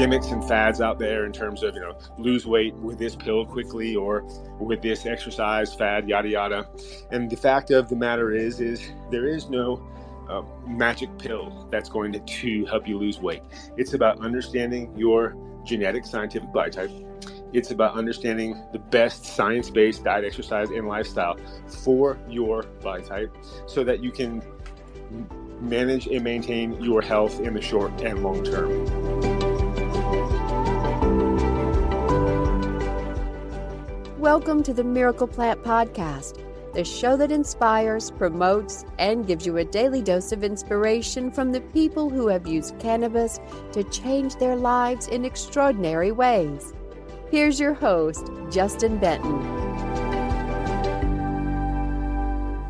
gimmicks and fads out there in terms of, lose weight with this pill quickly or with this exercise fad, yada, yada. And the fact of the matter is there is no magic pill that's going to help you lose weight. It's about understanding your genetic scientific body type. It's about understanding the best science-based diet, exercise, and lifestyle for your body type so that you can manage and maintain your health in the short and long term. Welcome to the Miracle Plant Podcast, the show that inspires, promotes, and gives you a daily dose of inspiration from the people who have used cannabis to change their lives in extraordinary ways. Here's your host, Justin Benton.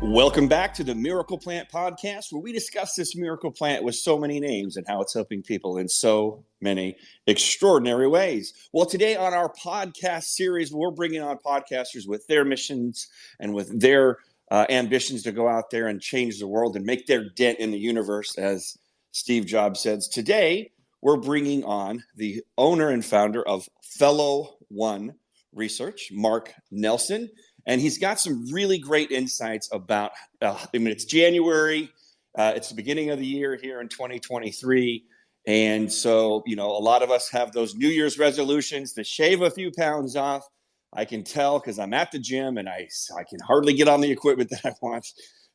Welcome back to the Miracle Plant Podcast, where we discuss this miracle plant with so many names and how it's helping people in so many extraordinary ways. Well, today on our podcast series, we're bringing on podcasters with their missions and with their ambitions to go out there and change the world and make their dent in the universe, as Steve Jobs says. Today, we're bringing on the owner and founder of Fellow One Research, Marc Nelson. And he's got some really great insights about, it's January, it's the beginning of the year here in 2023. And so, a lot of us have those New Year's resolutions to shave a few pounds off. I can tell because I'm at the gym and I can hardly get on the equipment that I want.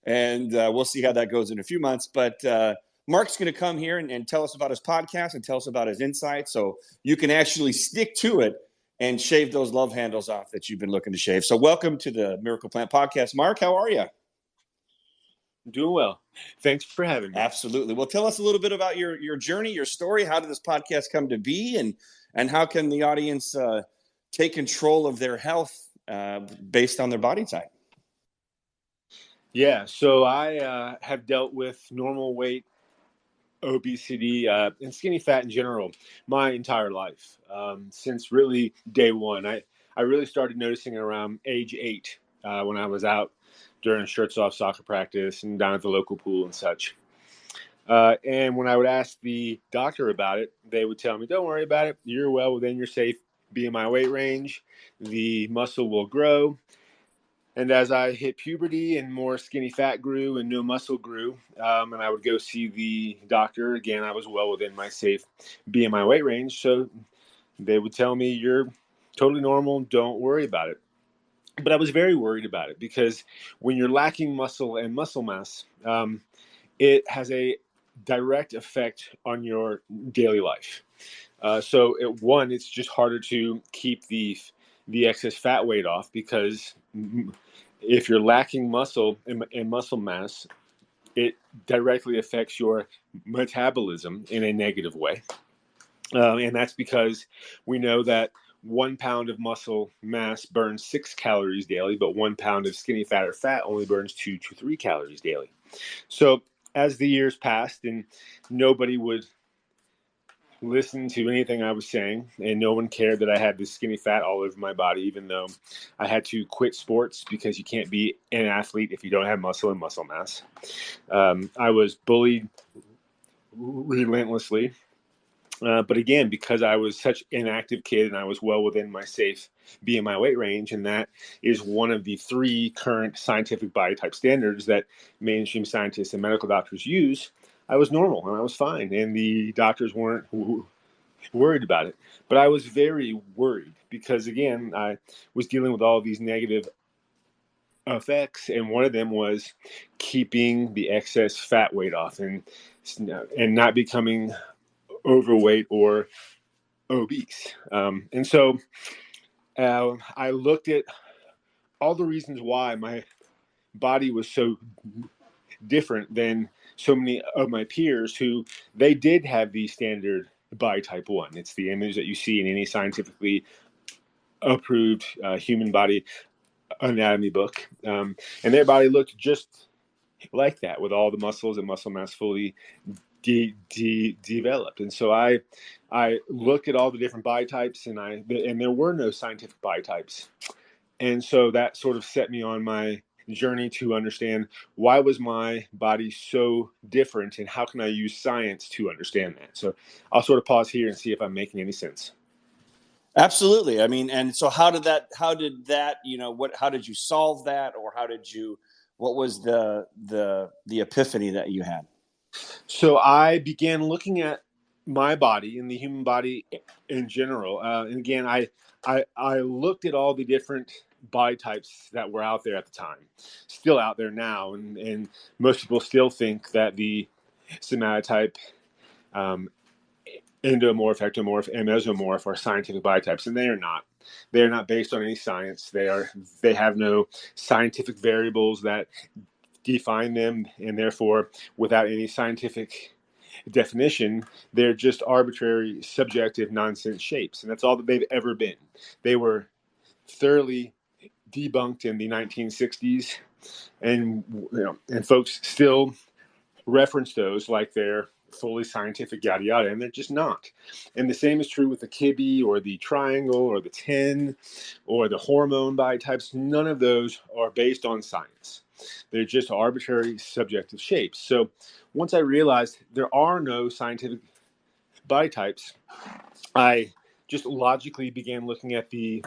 And we'll see how that goes in a few months. But Marc's going to come here and tell us about his podcast and tell us about his insights so you can actually stick to it and shave those love handles off that you've been looking to shave. So welcome to the Miracle Plant Podcast. Marc, how are you? Doing well. Thanks for having me. Absolutely. Well, tell us a little bit about your journey, your story. How did this podcast come to be? And how can the audience take control of their health based on their body type? Yeah, so I have dealt with normal weight, obesity, and skinny fat in general my entire life. Since really day one. I really started noticing it around age 8 when I was out during shirts off soccer practice and down at the local pool and such. And when I would ask the doctor about it, they would tell me, don't worry about it. You're well within your safe BMI weight range. The muscle will grow. And as I hit puberty and more skinny fat grew and no muscle grew, and I would go see the doctor, again, I was well within my safe BMI weight range. So they would tell me, you're totally normal, don't worry about it. But I was very worried about it because when you're lacking muscle and muscle mass, it has a direct effect on your daily life. So it's just harder to keep the excess fat weight off because if you're lacking muscle and muscle mass, it directly affects your metabolism in a negative way. And that's because we know that 1 pound of muscle mass burns 6 calories daily, but 1 pound of skinny fat or fat only burns 2 to 3 calories daily. So as the years passed and nobody would listen to anything I was saying, and no one cared that I had this skinny fat all over my body, even though I had to quit sports because you can't be an athlete if you don't have muscle and muscle mass. I was bullied relentlessly. But again, because I was such an active kid and I was well within my safe BMI weight range, and that is one of the 3 current scientific body type standards that mainstream scientists and medical doctors use, I was normal and I was fine. And the doctors weren't worried about it. But I was very worried because, again, I was dealing with all these negative effects. And one of them was keeping the excess fat weight off and not becoming overweight or obese. And so I looked at all the reasons why my body was so different than so many of my peers who they did have the standard body type 1. It's the image that you see in any scientifically approved human body anatomy book. And their body looked just like that with all the muscles and muscle mass fully developed. And so I looked at all the different body types and there were no scientific body types. And so that sort of set me on my journey to understand why was my body so different and how can I use science to understand that. So I'll sort of pause here and see if I'm making any sense. Absolutely. I mean, and so how did that, how did you solve that, or what was the epiphany that you had? So I began looking at my body and the human body in general. And again, I looked at all the different body types that were out there at the time, still out there now. And most people still think that the somatotype, endomorph, ectomorph, and mesomorph are scientific body types, and they are not. They are not based on any science. They have no scientific variables that define them, and therefore, without any scientific definition, they're just arbitrary, subjective, nonsense shapes, and that's all that they've ever been. They were thoroughly debunked in the 1960s, and folks still reference those like they're fully scientific, yada yada, and they're just not. And the same is true with the kibbe or the triangle or the 10 or the hormone body types. None of those are based on science. They're just arbitrary, subjective shapes. So once I realized there are no scientific body types, I just logically began looking at the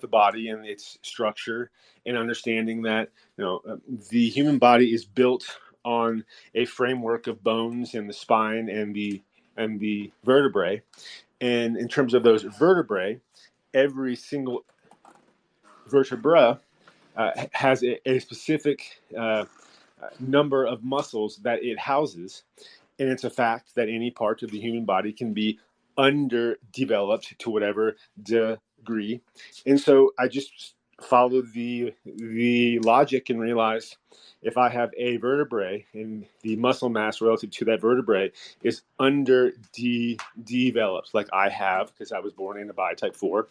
body and its structure and understanding that the human body is built on a framework of bones and the spine and the vertebrae. And in terms of those vertebrae, every single vertebra has a specific number of muscles that it houses. And it's a fact that any part of the human body can be underdeveloped to whatever degree. And so I just followed the logic and realized if I have a vertebrae and the muscle mass relative to that vertebrae is underdeveloped, like I have because I was born in a body type 4,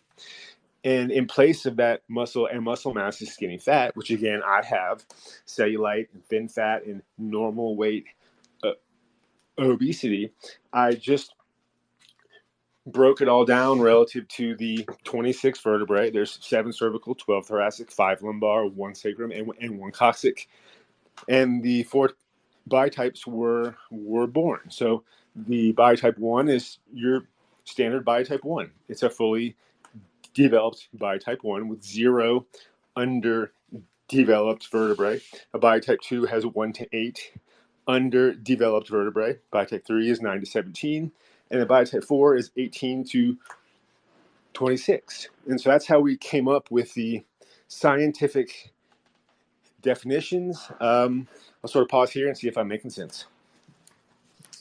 and in place of that muscle and muscle mass is skinny fat, which again I have cellulite and thin fat and normal weight obesity, I just broke it all down relative to the 26 vertebrae. There's 7 cervical, 12 thoracic, 5 lumbar, 1 sacrum, and 1 coccyx. And the 4 body types were born. So the body type 1 is your standard body type 1. It's a fully developed body type 1 with 0 underdeveloped vertebrae. A body type 2 has 1 to 8 underdeveloped vertebrae. Body type 3 is 9 to 17. And the body type 4 is 18 to 26. And so that's how we came up with the scientific definitions. I'll sort of pause here and see if I'm making sense.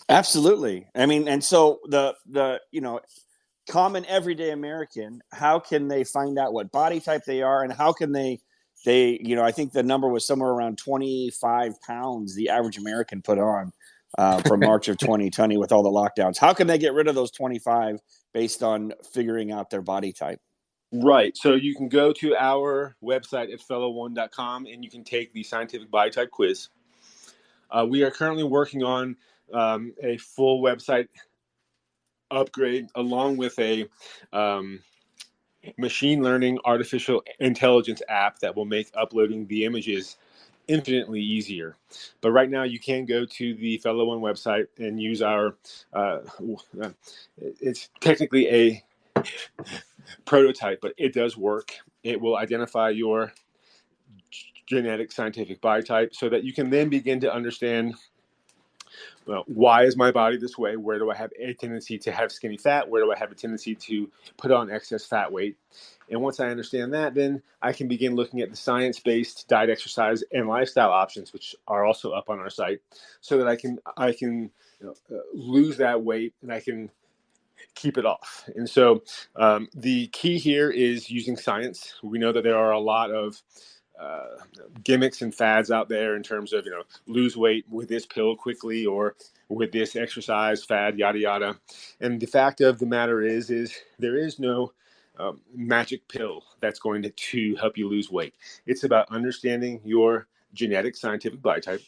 Absolutely. I mean, and so the common everyday American, how can they find out what body type they are, and how can they I think the number was somewhere around 25 pounds the average American put on from March of 2020 with all the lockdowns. How can they get rid of those 25 based on figuring out their body type? Right. So you can go to our website at fellow1.com and you can take the scientific body type quiz. We are currently working on a full website upgrade along with a machine learning artificial intelligence app that will make uploading the images infinitely easier. But right now you can go to the Fellow One website and use our it's technically a prototype, but it does work. It will identify your genetic scientific body type so that you can then begin to understand, well, why is my body this way? Where do I have a tendency to have skinny fat? Where do I have a tendency to put on excess fat weight? And once I understand that, then I can begin looking at the science-based diet, exercise, and lifestyle options, which are also up on our site, so that I can lose that weight and I can keep it off. And so the key here is using science. We know that there are a lot of gimmicks and fads out there in terms of, lose weight with this pill quickly or with this exercise fad, yada, yada. And the fact of the matter is there is no magic pill that's going to help you lose weight. It's about understanding your genetic scientific body type.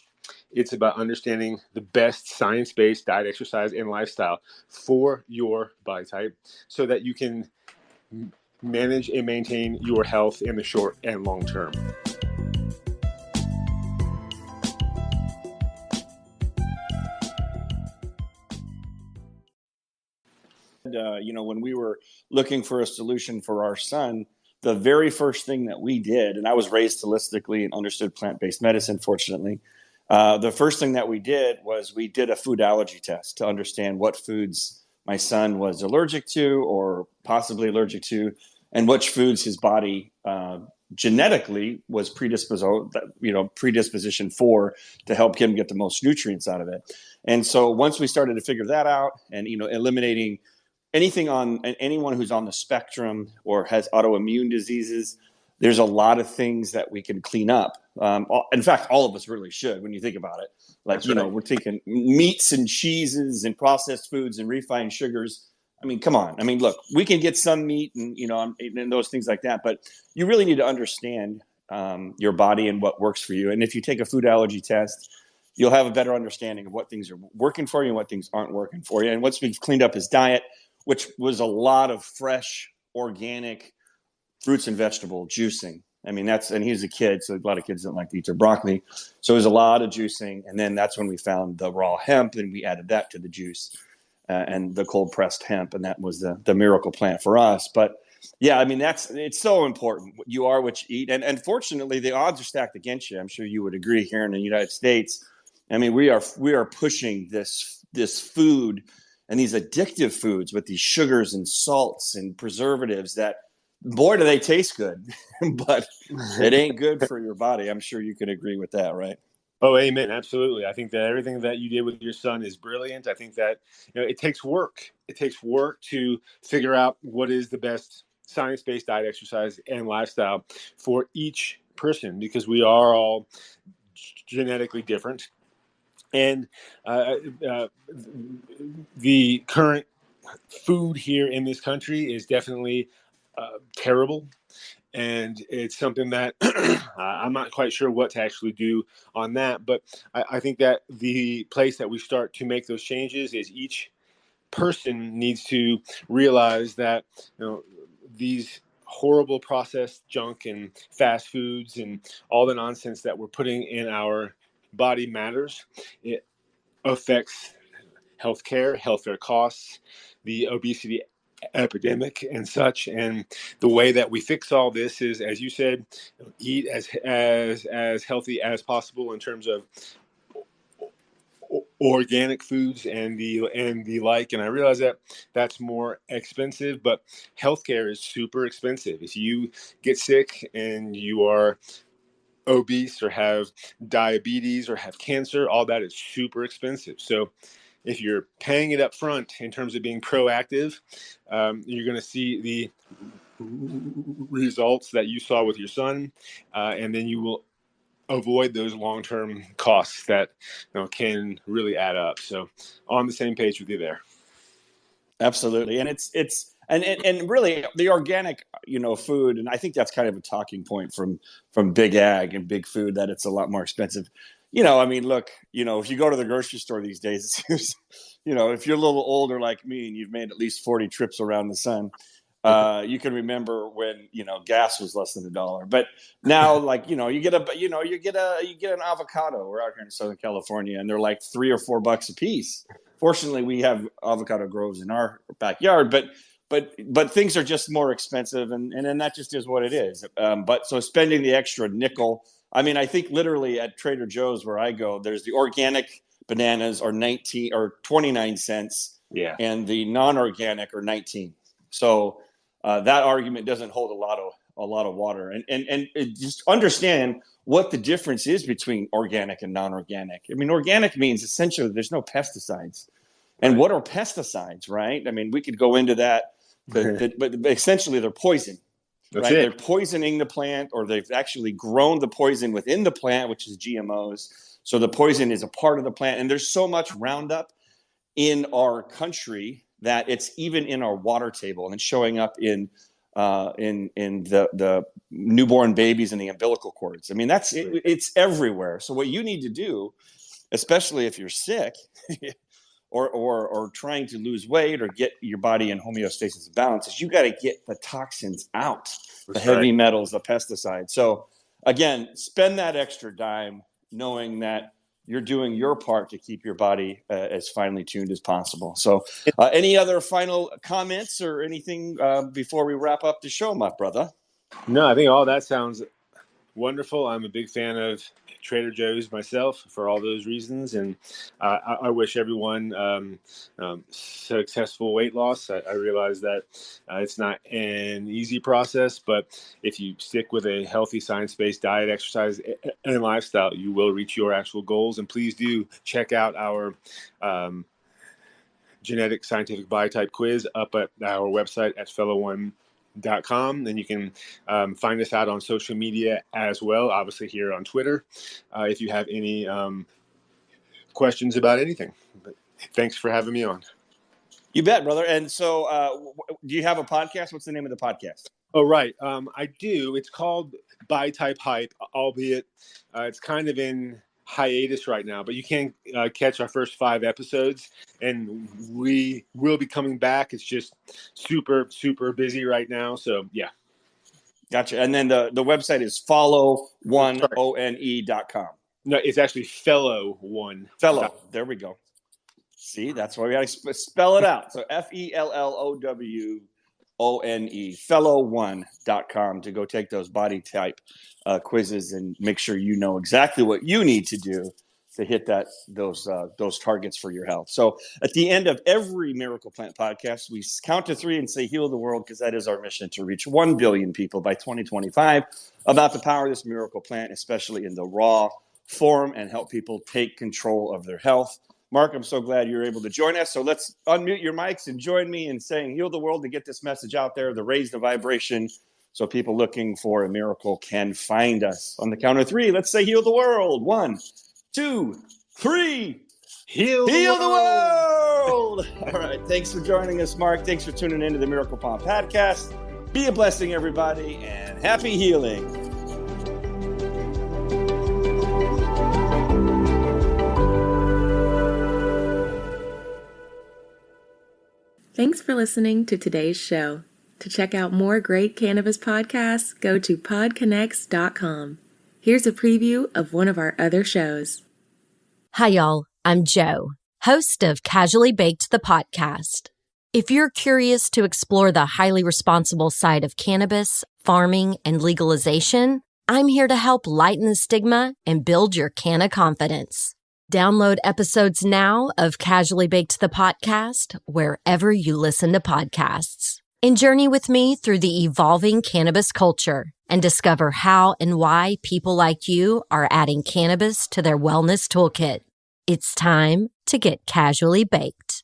It's about understanding the best science-based diet, exercise, and lifestyle for your body type so that you can manage and maintain your health in the short and long term. when we were looking for a solution for our son, the very first thing that we did, and I was raised holistically and understood plant-based medicine, fortunately. The first thing that we did was we did a food allergy test to understand what foods my son was allergic to or possibly allergic to, and which foods his body genetically was predisposition for to help him get the most nutrients out of it. And so once we started to figure that out and, eliminating anyone who's on the spectrum or has autoimmune diseases, there's a lot of things that we can clean up. In fact, all of us really should when you think about it. Like, we're taking meats and cheeses and processed foods and refined sugars. I mean, come on. I mean, look, we can get some meat and those things like that, but you really need to understand your body and what works for you. And if you take a food allergy test, you'll have a better understanding of what things are working for you and what things aren't working for you. And once we've cleaned up his diet, which was a lot of fresh, organic fruits and vegetable juicing. I mean, and he was a kid, so a lot of kids don't like to eat their broccoli. So it was a lot of juicing. And then that's when we found the raw hemp and we added that to the juice and the cold pressed hemp. And that was the miracle plant for us. But yeah, I mean, it's so important. You are what you eat. And fortunately, the odds are stacked against you. I'm sure you would agree here in the United States. I mean, we are pushing this food and these addictive foods with these sugars and salts and preservatives that, boy, do they taste good, but it ain't good for your body. I'm sure you can agree with that, right? Oh, amen. Absolutely. I think that everything that you did with your son is brilliant. I think that it takes work. It takes work to figure out what is the best science-based diet, exercise, and lifestyle for each person, because we are all genetically different. And the current food here in this country is definitely terrible. And it's something that I'm not quite sure what to actually do on that. But I think that the place that we start to make those changes is each person needs to realize that these horrible processed junk and fast foods and all the nonsense that we're putting in our body matters. It affects healthcare costs, the obesity epidemic and such. And the way that we fix all this is, as you said, eat as healthy as possible in terms of organic foods and the like. And I realize that that's more expensive, but healthcare is super expensive. If you get sick and you are obese or have diabetes or have cancer, all that is super expensive. So if you're paying it up front in terms of being proactive, you're going to see the results that you saw with your son, and then you will avoid those long-term costs that can really add up. So on the same page with you there. Absolutely. And it's really the organic, food. And I think that's kind of a talking point from big ag and big food, that it's a lot more expensive. I mean, look, if you go to the grocery store these days, if you're a little older like me and you've made at least 40 trips around the sun, you can remember when, gas was less than $1. But now, like, you get an avocado. We're out here in Southern California and they're like $3 or $4 a piece. Fortunately, we have avocado groves in our backyard, but things are just more expensive, and then that just is what it is. But so spending the extra nickel, I mean, I think literally at Trader Joe's where I go, there's the organic bananas are 19 or 29 cents, and the non-organic are 19. So that argument doesn't hold a lot of water, and just understand what the difference is between organic and non-organic. I mean, organic means essentially there's no pesticides. And what are pesticides, right? I mean, we could go into that, but essentially they're poison. Right? They're poisoning the plant, or they've actually grown the poison within the plant, which is GMOs. So the poison is a part of the plant. And there's so much Roundup in our country that it's even in our water table and showing up in the newborn babies and the umbilical cords. I mean, it's everywhere. So what you need to do, especially if you're sick or trying to lose weight or get your body in homeostasis and balance, is you got to get the toxins out, the heavy metals, the pesticides. So again, spend that extra dime knowing that you're doing your part to keep your body as finely tuned as possible. So any other final comments or anything before we wrap up the show, my brother? No, I think all that sounds wonderful. I'm a big fan of Trader Joe's myself for all those reasons, and I wish everyone successful weight loss. I realize that it's not an easy process, but if you stick with a healthy science-based diet, exercise, and lifestyle, you will reach your actual goals. And please do check out our genetic scientific biotype quiz up at our website at fellow1.com. And you can find us out on social media as well, obviously here on Twitter, if you have any questions about anything. But thanks for having me on. You bet, brother. And so do you have a podcast? What's the name of the podcast? Oh, right. I do. It's called Biotype Hype, albeit it's kind of in hiatus right now, but you can catch our first 5 episodes, and we will be coming back. It's just super busy right now, so yeah. Gotcha. And then the website is follow1one.com. No, it's actually fellow1. Fellow. There we go. See, that's why we got to spell it out. So FELLOWONE, fellow1.com, to go take those body type quizzes and make sure you know exactly what you need to do to hit those targets for your health. So at the end of every Miracle Plant podcast, we count to 3 and say, heal the world, because that is our mission, to reach 1 billion people by 2025 about the power of this miracle plant, especially in the raw form, and help people take control of their health. Mark, I'm so glad you're able to join us. So let's unmute your mics and join me in saying heal the world, to get this message out there, to raise the vibration so people looking for a miracle can find us. On the count of 3, let's say heal the world. 1, 2, 3. Heal the world. All right. Thanks for joining us, Mark. Thanks for tuning into the Miracle Plant podcast. Be a blessing, everybody, and happy healing. Thanks for listening to today's show. To check out more great cannabis podcasts, go to PodConx.com. Here's a preview of one of our other shows. Hi, y'all. I'm Jo, host of Casually Baked, the podcast. If you're curious to explore the highly responsible side of cannabis, farming, and legalization, I'm here to help lighten the stigma and build your canna confidence. Download episodes now of Casually Baked, the podcast, wherever you listen to podcasts. And journey with me through the evolving cannabis culture and discover how and why people like you are adding cannabis to their wellness toolkit. It's time to get casually baked.